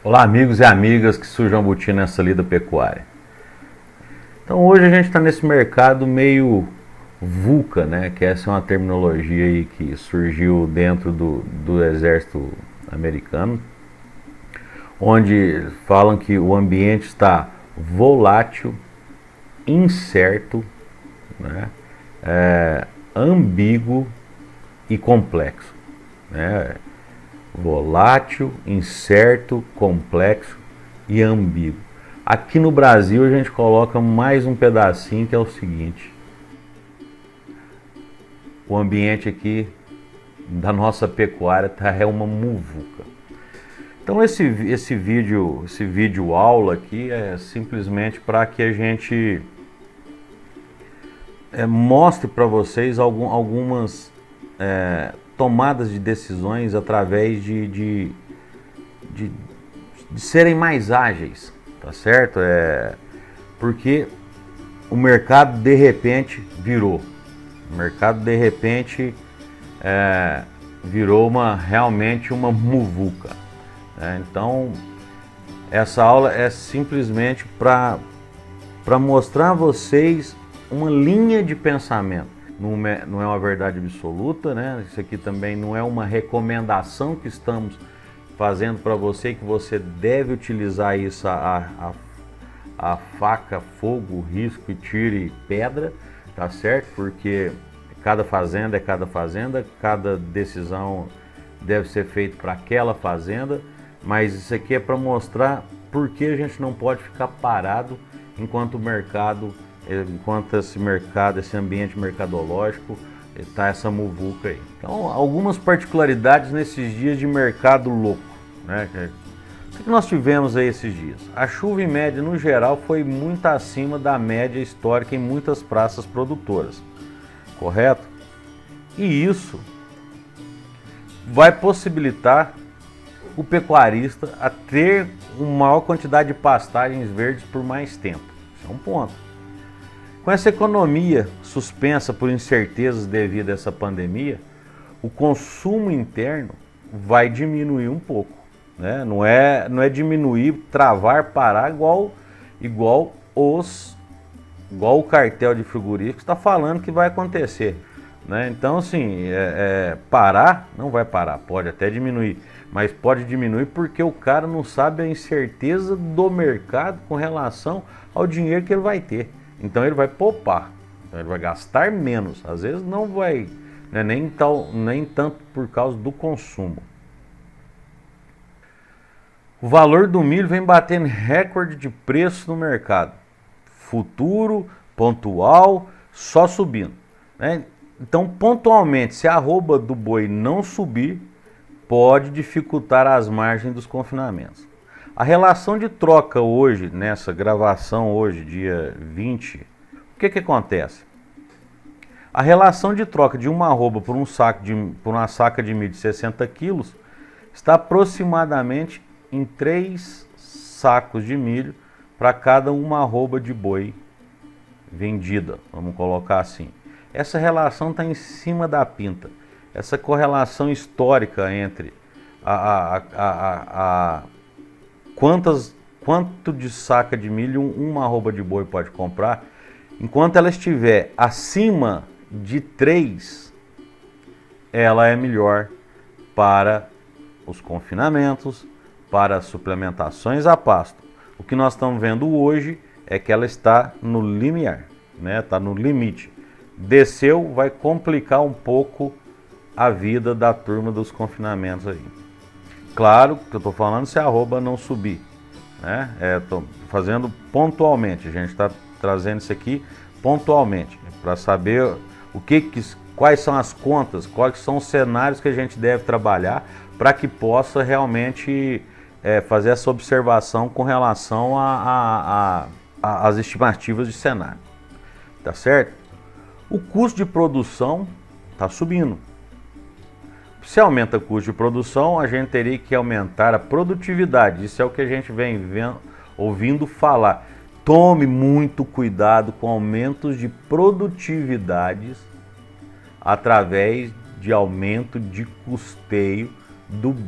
Olá, amigos e amigas que surjam butim nessa lida pecuária. Então hoje a gente está nesse mercado meio VUCA, né? Que essa é uma terminologia aí que surgiu dentro do exército americano, onde falam que o ambiente está volátil, incerto, né? Ambíguo e complexo, né? Volátil, incerto, complexo e ambíguo. Aqui no Brasil a gente coloca mais um pedacinho que é o seguinte: o ambiente aqui da nossa pecuária é uma muvuca. Então esse vídeo aula aqui é simplesmente para que a gente mostre para vocês algumas tomadas de decisões através de serem mais ágeis, tá certo? Porque o mercado de repente virou. O mercado de repente virou realmente uma muvuca. Então essa aula é simplesmente para mostrar a vocês uma linha de pensamento. Não é uma verdade absoluta, né? Isso aqui também não é uma recomendação que estamos fazendo para você, que você deve utilizar isso a faca, fogo, risco e tire pedra, tá certo? Porque cada fazenda é cada decisão deve ser feita para aquela fazenda, mas isso aqui é para mostrar por que a gente não pode ficar parado enquanto esse ambiente mercadológico está essa muvuca aí. Então, algumas particularidades nesses dias de mercado louco, né? O que nós tivemos aí esses dias? A chuva em média, no geral, foi muito acima da média histórica em muitas praças produtoras, correto? E isso vai possibilitar o pecuarista a ter uma maior quantidade de pastagens verdes por mais tempo. Isso é um ponto. Com essa economia suspensa por incertezas devido a essa pandemia, o consumo interno vai diminuir um pouco, né? Não é diminuir, travar, parar igual o cartel de frigoríficos está falando que vai acontecer, né? Então, assim, parar não vai parar, pode até diminuir, mas pode diminuir porque o cara não sabe a incerteza do mercado com relação ao dinheiro que ele vai ter. Então ele vai poupar, então ele vai gastar menos, às vezes não vai, né, nem tanto por causa do consumo. O valor do milho vem batendo recorde de preço no mercado, futuro, pontual, só subindo, né? Então pontualmente, se a arroba do boi não subir, pode dificultar as margens dos confinamentos. A relação de troca hoje, nessa gravação hoje, dia 20, o que acontece? A relação de troca de uma arroba por uma saca de milho de 60 quilos está aproximadamente em 3 sacos de milho para cada uma arroba de boi vendida, vamos colocar assim. Essa relação está em cima da pinta. Essa correlação histórica entre quanto de saca de milho uma arroba de boi pode comprar, enquanto ela estiver acima de 3, ela é melhor para os confinamentos, para suplementações a pasto. O que nós estamos vendo hoje é que ela está no limiar, né? Está no limite. Desceu, vai complicar um pouco a vida da turma dos confinamentos aí. Claro que eu estou falando se a arroba não subir, né? Estou fazendo pontualmente, a gente está trazendo isso aqui pontualmente, para saber quais são as contas, quais são os cenários que a gente deve trabalhar para que possa realmente fazer essa observação com relação às estimativas de cenário, tá certo? O custo de produção está subindo. Se aumenta o custo de produção, a gente teria que aumentar a produtividade. Isso é o que a gente vem ouvindo falar. Tome muito cuidado com aumentos de produtividades através de aumento de custeio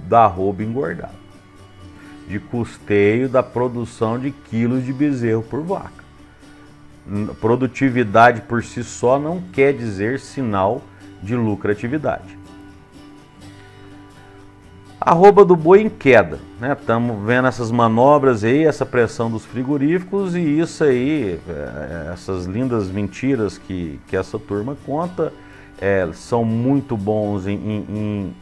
da arroba engordada. de custeio da produção de quilos de bezerro por vaca. Produtividade por si só não quer dizer sinal de lucratividade. Arroba do boi em queda, né? Estamos vendo essas manobras aí, essa pressão dos frigoríficos e isso aí, essas lindas mentiras que essa turma conta, são muito bons em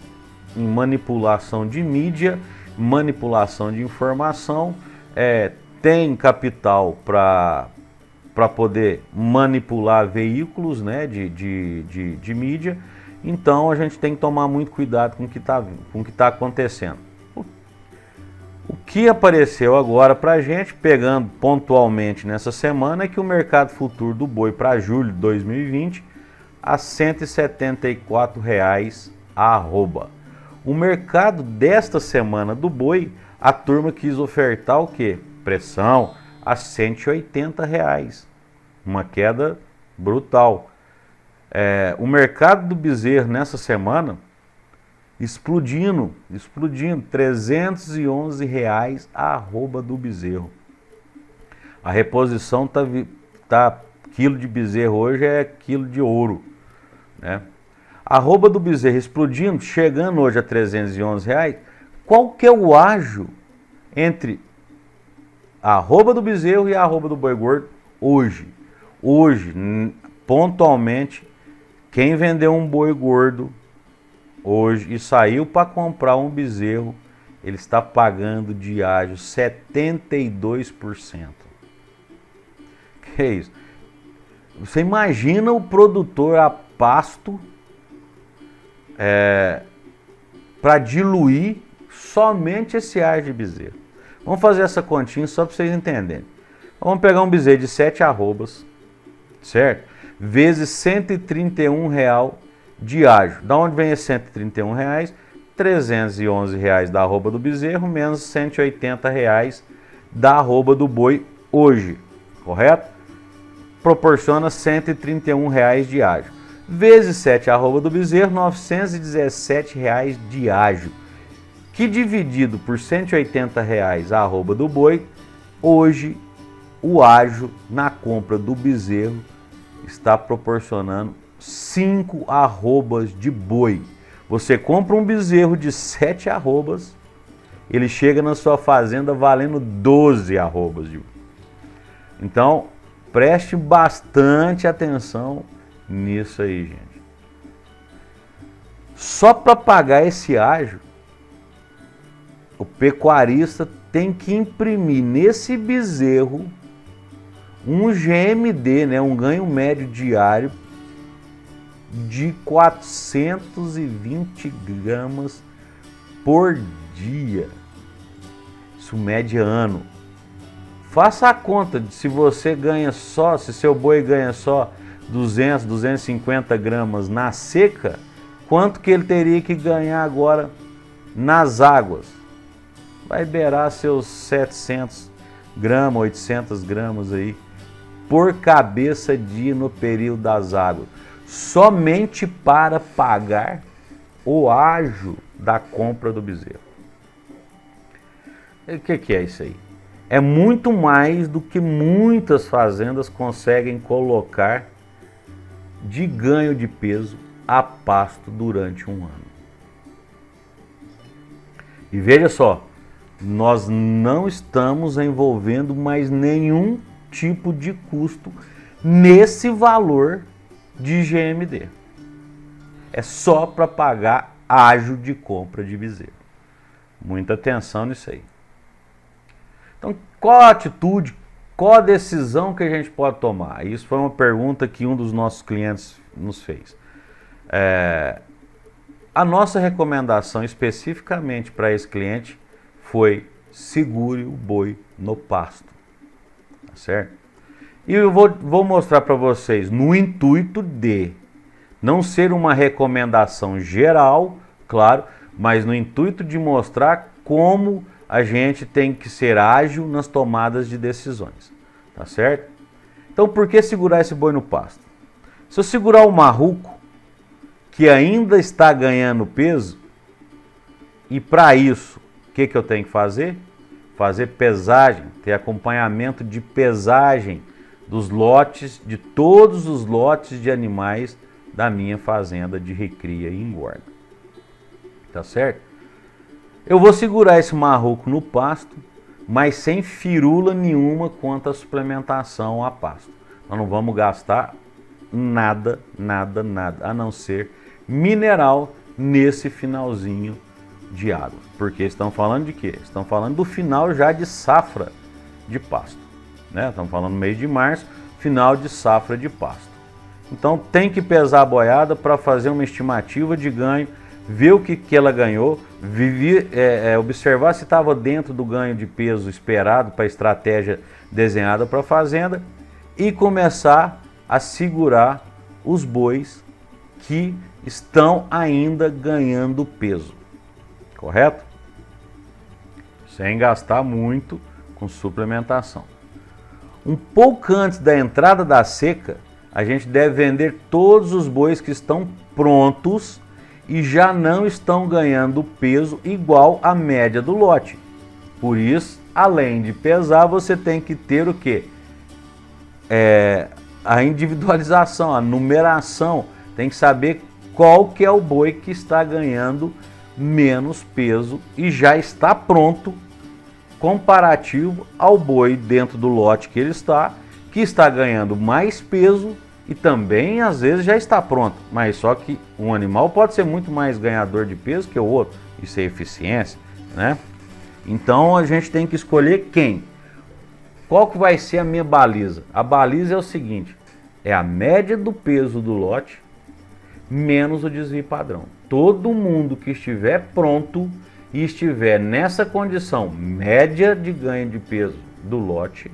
manipulação de mídia, manipulação de informação, tem capital para poder manipular veículos, né, de mídia. Então a gente tem que tomar muito cuidado com o que tá acontecendo. O que apareceu agora para a gente, pegando pontualmente nessa semana, é que o mercado futuro do boi para julho de 2020 a R$ 174,00 a arroba. O mercado desta semana do boi, a turma quis ofertar o quê? Pressão a R$ 180,00, uma queda brutal. O mercado do bezerro nessa semana explodindo, R$ 311,00 a arroba do bezerro. A reposição quilo de bezerro hoje é quilo de ouro, né? A arroba do bezerro explodindo, chegando hoje a R$ 311,00. Qual que é o ágio entre a arroba do bezerro e a arroba do boi gordo hoje? Hoje, pontualmente, quem vendeu um boi gordo hoje e saiu para comprar um bezerro, ele está pagando de ágio 72%. Que é isso? Você imagina o produtor a pasto para diluir somente esse ágio de bezerro. Vamos fazer essa continha só para vocês entenderem. Vamos pegar um bezerro de 7 arrobas, certo? Vezes R$ 131,00 de ágio. Da onde vem esse R$ 131,00? R$ 311,00 da arroba do bezerro, menos R$ 180,00 da arroba do boi hoje, correto? Proporciona R$ 131,00 de ágio. Vezes 7 arroba do bezerro, R$ 917,00 de ágio. Que dividido por R$ 180,00 a arroba do boi, hoje o ágio na compra do bezerro está proporcionando 5 arrobas de boi. Você compra um bezerro de 7 arrobas, ele chega na sua fazenda valendo 12 arrobas de boi. Então, preste bastante atenção nisso aí, gente. Só para pagar esse ágio, o pecuarista tem que imprimir nesse bezerro um GMD, né, um ganho médio diário de 420 gramas por dia. Isso mede ano. Faça a conta de se você ganha só, se seu boi ganha só 200, 250 gramas na seca, quanto que ele teria que ganhar agora nas águas? Vai beirar seus 700 gramas, 800 gramas aí por cabeça dia no período das águas, somente para pagar o ágio da compra do bezerro. O que é isso aí? É muito mais do que muitas fazendas conseguem colocar de ganho de peso a pasto durante um ano. E veja só, nós não estamos envolvendo mais nenhum tipo de custo nesse valor de GMD. É só para pagar ágio de compra de bezerro. Muita atenção nisso aí. Então, qual a atitude, qual a decisão que a gente pode tomar? Isso foi uma pergunta que um dos nossos clientes nos fez. A nossa recomendação especificamente para esse cliente foi: segure o boi no pasto, tá certo? E eu vou mostrar para vocês, no intuito de não ser uma recomendação geral, claro, mas no intuito de mostrar como a gente tem que ser ágil nas tomadas de decisões, tá certo? Então, por que segurar esse boi no pasto? Se eu segurar o marruco, que ainda está ganhando peso, e para isso, o que eu tenho que fazer? fazer pesagem, ter acompanhamento de pesagem dos lotes, de todos os lotes de animais da minha fazenda de recria e engorda. Tá certo? Eu vou segurar esse marroco no pasto, mas sem firula nenhuma quanto à suplementação a pasto. Nós não vamos gastar nada, a não ser mineral nesse finalzinho de água. Porque estão falando de quê? Estão falando do final já de safra de pasto, né? Estamos falando no mês de março, final de safra de pasto. Então tem que pesar a boiada para fazer uma estimativa de ganho, ver o que ela ganhou, observar se estava dentro do ganho de peso esperado para a estratégia desenhada para a fazenda e começar a segurar os bois que estão ainda ganhando peso, correto? Sem gastar muito com suplementação. Um pouco antes da entrada da seca, a gente deve vender todos os bois que estão prontos e já não estão ganhando peso igual à média do lote. Por isso, além de pesar, você tem que ter o quê? A individualização, a numeração. Tem que saber qual que é o boi que está ganhando menos peso e já está pronto, comparativo ao boi dentro do lote que está ganhando mais peso e também às vezes já está pronto, mas só que um animal pode ser muito mais ganhador de peso que o outro, isso é eficiência, né? Então a gente tem que escolher quem. Qual que vai ser a minha baliza? A baliza é o seguinte, é a média do peso do lote menos o desvio padrão. Todo mundo que estiver pronto e estiver nessa condição média de ganho de peso do lote,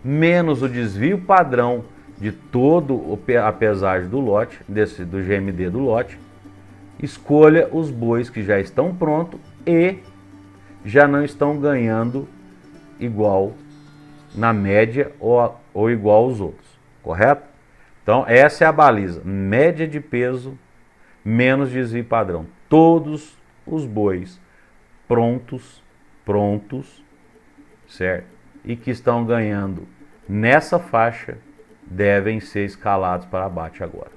menos o desvio padrão de todo a pesagem do lote, do GMD do lote, escolha os bois que já estão prontos e já não estão ganhando igual na média ou igual aos outros, correto? Então essa é a baliza, média de peso menos desvio padrão. Todos os bois prontos, certo? E que estão ganhando nessa faixa devem ser escalados para abate agora.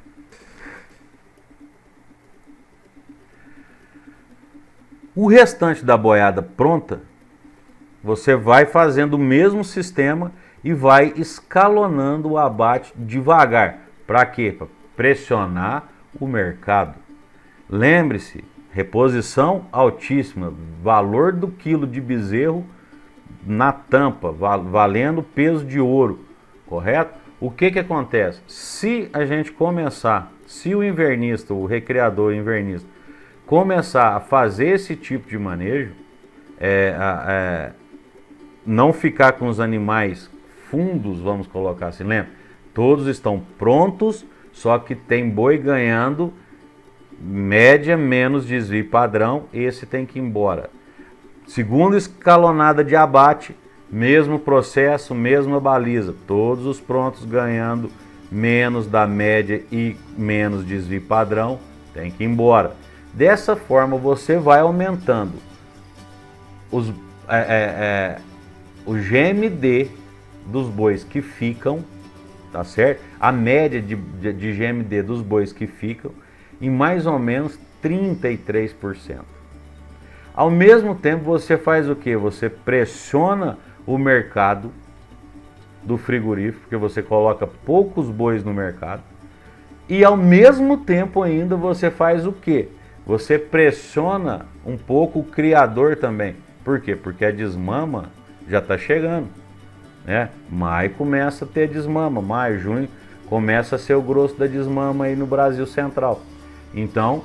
O restante da boiada pronta, você vai fazendo o mesmo sistema e vai escalonando o abate devagar. Para quê? Para pressionar o mercado. Lembre-se, reposição altíssima, valor do quilo de bezerro na tampa, valendo peso de ouro, correto? O que acontece? Se a gente começar, se o invernista, o recreador invernista, começar a fazer esse tipo de manejo, não ficar com os animais fundos, vamos colocar assim, lembra? Todos estão prontos, só que tem boi ganhando média menos desvio padrão, esse tem que ir embora. Segunda escalonada de abate, mesmo processo, mesma baliza, todos os prontos ganhando menos da média e menos desvio padrão, tem que ir embora. Dessa forma você vai aumentando o GMD dos bois que ficam, tá certo? A média de GMD dos bois que ficam em mais ou menos 33%. Ao mesmo tempo você faz o que? Você pressiona o mercado do frigorífico, porque você coloca poucos bois no mercado, e ao mesmo tempo ainda você faz o que? Você pressiona um pouco o criador também. Por quê? Porque a desmama já está chegando, né? Maio começa a ter desmama, maio, junho começa a ser o grosso da desmama aí no Brasil Central. Então,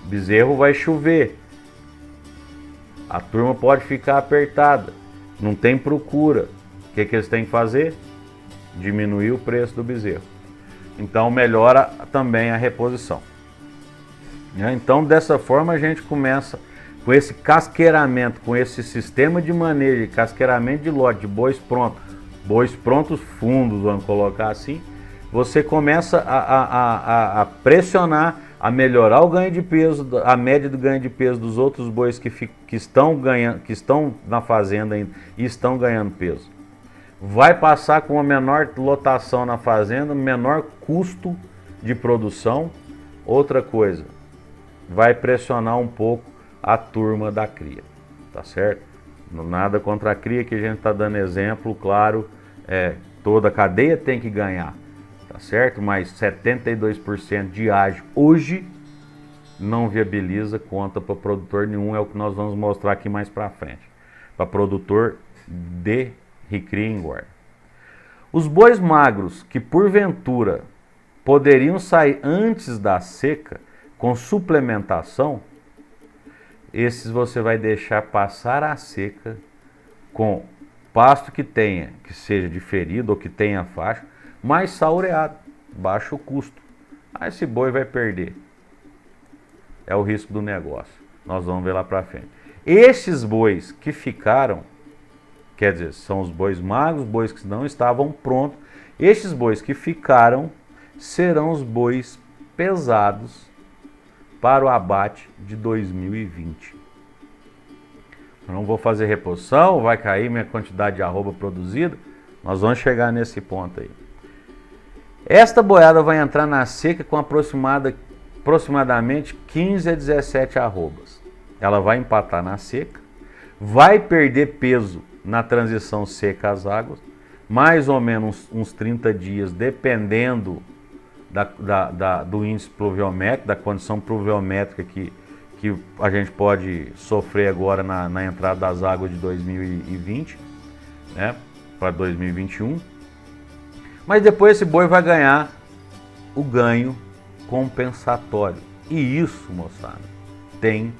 bezerro vai chover, a turma pode ficar apertada, não tem procura. O que eles têm que fazer? Diminuir o preço do bezerro. Então melhora também a reposição. Então dessa forma a gente começa com esse casqueiramento, com esse sistema de manejo, casqueiramento de lote, de bois prontos fundos, vamos colocar assim. Você começa a pressionar a melhorar o ganho de peso, a média do ganho de peso dos outros bois que estão ganhando, que estão na fazenda ainda e estão ganhando peso. Vai passar com uma menor lotação na fazenda, menor custo de produção. Outra coisa, vai pressionar um pouco a turma da cria, tá certo? Nada contra a cria, que a gente está dando exemplo, claro, toda a cadeia tem que ganhar, tá certo? Mas 72% de ágio hoje não viabiliza conta para produtor nenhum, é o que nós vamos mostrar aqui mais para frente, para produtor de recria e engorda. Os bois magros que porventura poderiam sair antes da seca com suplementação, esses você vai deixar passar a seca com pasto que seja diferido ou que tenha faixa, mais saureado, baixo custo. Aí esse boi vai perder. É o risco do negócio. Nós vamos ver lá para frente. Esses bois que ficaram, quer dizer, são os bois magros, bois que não estavam prontos. Estes bois que ficaram serão os bois pesados para o abate de 2020. Eu não vou fazer reposição, vai cair minha quantidade de arroba produzida. Nós vamos chegar nesse ponto aí. Esta boiada vai entrar na seca com aproximadamente 15 a 17 arrobas. Ela vai empatar na seca, vai perder peso na transição seca às águas, mais ou menos uns 30 dias, dependendo do índice pluviométrico, da condição pluviométrica que a gente pode sofrer agora na entrada das águas de 2020, né, para 2021. Mas depois esse boi vai ganhar o ganho compensatório. E isso, moçada, tem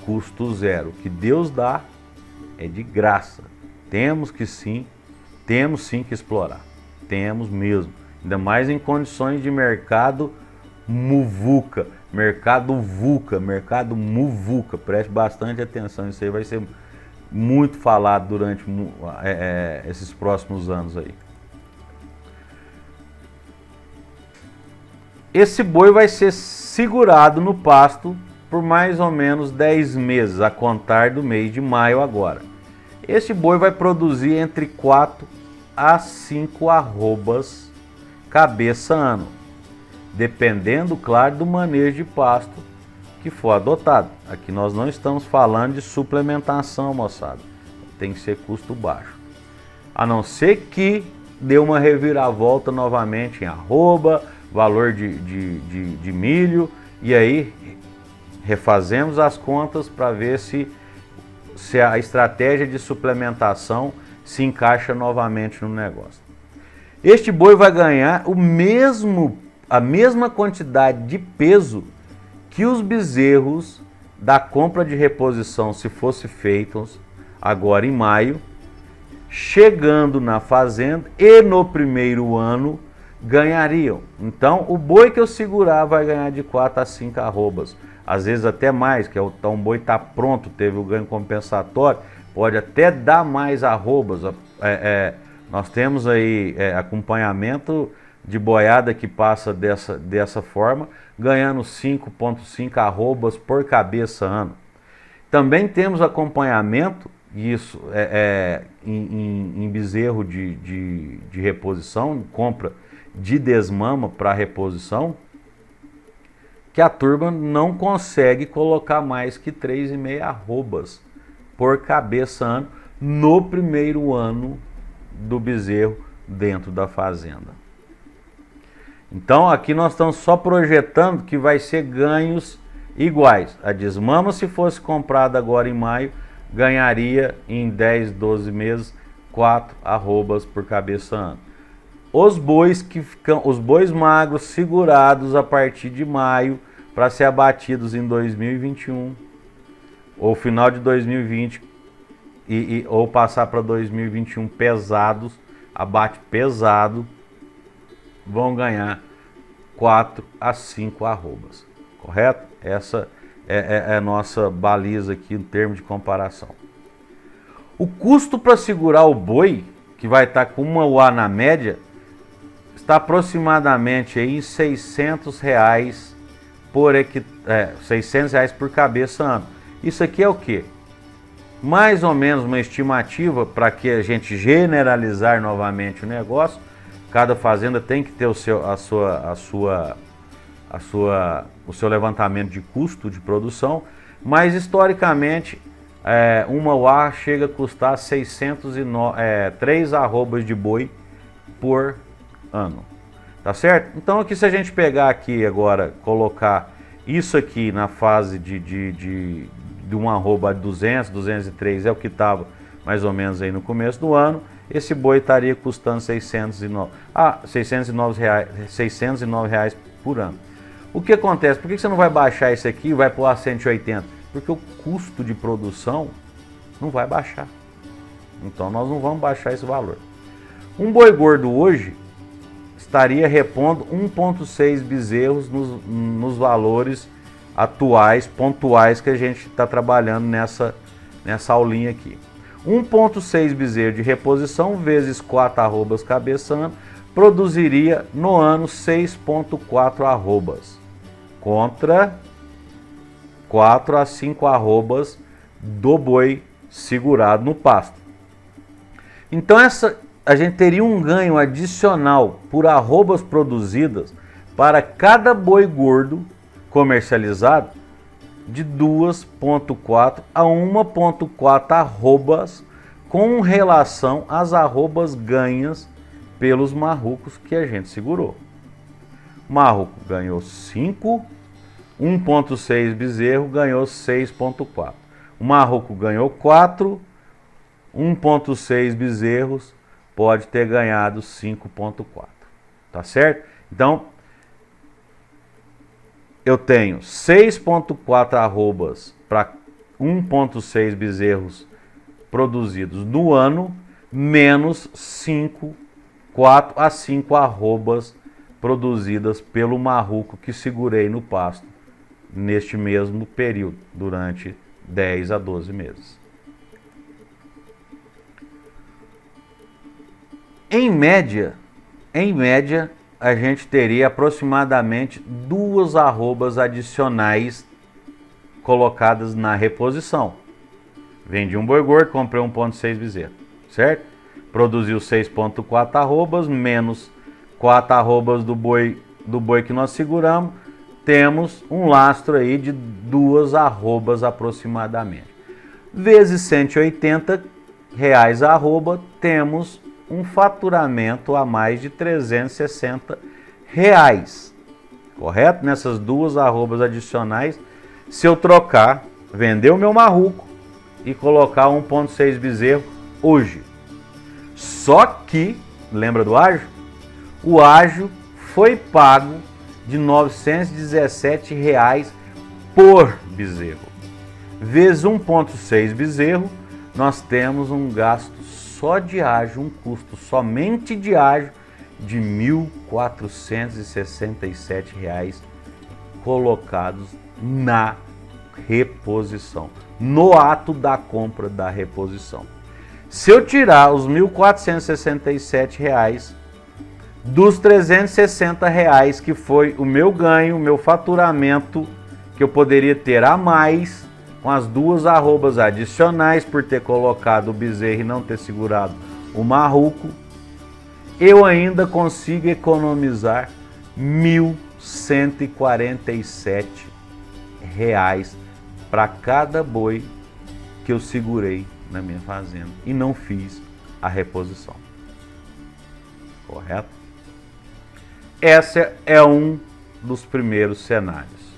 custo zero. O que Deus dá é de graça. Temos sim que explorar. Temos mesmo. Ainda mais em condições de mercado muvuca, mercado muvuca. Preste bastante atenção, isso aí vai ser muito falado durante esses próximos anos aí. Esse boi vai ser segurado no pasto por mais ou menos 10 meses, a contar do mês de maio agora. Esse boi vai produzir entre 4 a 5 arrobas cabeça ano, dependendo, claro, do manejo de pasto que for adotado. Aqui nós não estamos falando de suplementação, moçada. Tem que ser custo baixo. A não ser que dê uma reviravolta novamente em arroba, valor de milho, e aí refazemos as contas para ver se a estratégia de suplementação se encaixa novamente no negócio. Este boi vai ganhar a mesma quantidade de peso que os bezerros da compra de reposição, se fosse feitos agora em maio, chegando na fazenda e no primeiro ano ganhariam. Então o boi que eu segurar vai ganhar de 4 a 5 arrobas, às vezes até mais, que então o boi está pronto, teve o ganho compensatório, pode até dar mais arrobas. Nós temos aí acompanhamento de boiada que passa dessa forma, ganhando 5,5 arrobas por cabeça ano. Também temos acompanhamento, isso em bezerro de reposição, compra de desmama para reposição, que a turma não consegue colocar mais que 3,5 arrobas por cabeça ano no primeiro ano do bezerro dentro da fazenda. Então aqui nós estamos só projetando que vai ser ganhos iguais. A desmama, se fosse comprada agora em maio, ganharia em 10, 12 meses 4 arrobas por cabeça ano. Os bois magros segurados a partir de maio para ser abatidos em 2021 ou final de 2020 ou passar para 2021 pesados, abate pesado, vão ganhar 4 a 5 arrobas, correto? Essa é a nossa baliza aqui em termos de comparação. O custo para segurar o boi, que vai estar com uma UA na média, está aproximadamente aí em R$600 R$ por cabeça ano. Isso aqui é o quê? Mais ou menos uma estimativa para que a gente generalizar novamente o negócio. Cada fazenda tem que ter o seu levantamento de custo de produção, mas historicamente uma UA chega a custar 3 arrobas de boi por ano, tá certo? Então aqui, se a gente pegar aqui agora, colocar isso aqui na fase de uma arroba de 200, 203 é o que estava mais ou menos aí no começo do ano, esse boi estaria custando R$ 609 reais por ano. O que acontece? Por que você não vai baixar isso aqui e vai pôr a 180? Porque o custo de produção não vai baixar. Então nós não vamos baixar esse valor. Um boi gordo hoje estaria repondo 1,6 bezerros nos valores atuais, pontuais, que a gente está trabalhando nessa aulinha aqui. 1,6 bezerro de reposição vezes 4 arrobas cabeça ano produziria no ano 6,4 arrobas, contra 4 a 5 arrobas do boi segurado no pasto. Então a gente teria um ganho adicional por arrobas produzidas para cada boi gordo comercializado de 2,4 a 1,4 arrobas com relação às arrobas ganhas pelos marrucos que a gente segurou. O marruco ganhou 5, 1,6 bezerro ganhou 6,4. O marruco ganhou 4, 1,6 bezerros pode ter ganhado 5,4. Tá certo? Então, eu tenho 6,4 arrobas para 1,6 bezerros produzidos no ano, menos 4 a 5 arrobas produzidas pelo marruco que segurei no pasto neste mesmo período, durante 10 a 12 meses. Em média, a gente teria aproximadamente 2 arrobas adicionais colocadas na reposição. Vendi um boi gordo, comprei 1,6 bezerro, certo? Produziu 6,4 arrobas, menos 4 arrobas do boi que nós seguramos, temos um lastro aí de 2 arrobas aproximadamente. Vezes 180 reais a arroba, temos um faturamento a mais de 360 reais, correto? Nessas 2 arrobas adicionais, se eu trocar, vender o meu marruco e colocar 1,6 bezerro hoje. Só que, lembra do ágio? O ágio foi pago de R$ 917 reais por bezerro. Vezes 1,6 bezerro, nós temos um gasto só de ágio, um custo somente de ágio de R$ 1.467 reais colocados na reposição, no ato da compra da reposição. Se eu tirar os R$ 1.467 reais dos R$ 360 reais que foi o meu ganho, o meu faturamento que eu poderia ter a mais com as 2 arrobas adicionais por ter colocado o bezerro e não ter segurado o marruco, eu ainda consigo economizar R$ 1.147 reais para cada boi que eu segurei na minha fazenda e não fiz a reposição. Correto? Esse é um dos primeiros cenários.